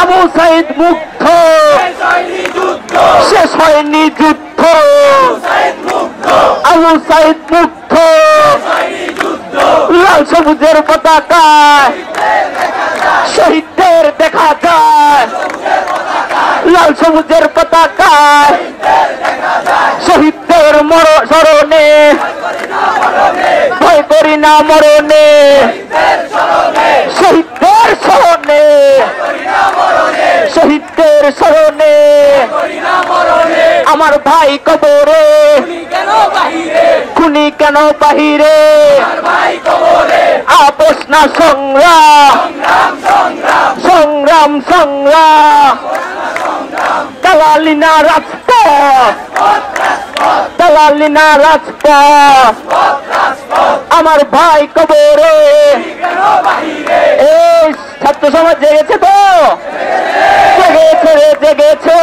আবু সাইদ মুগ্ধ, শেষ হয়নি যুদ্ধ, আবু সাইদ মুগ্ধ, লাল সবুজের পতাকায় শহীদদের দেখা যায়, লাল সবুজের পতাকায় শহীদদের স্মরণে ভয় করি না মরণে, শহীদদের স্মরণে, শহীদদের স্মরণে আমার ভাই কবরে, খুনি কেন বাহিরে, আপোষ না সংগ্রাম, সংগ্রাম সংগ্রাম, দালালি না রাজপথ, দালালি না রাজপথ, আমার ভাই কবরে। এই ছাত্র সমাজ জেগেছে তো, জেগেছে রে জেগেছে।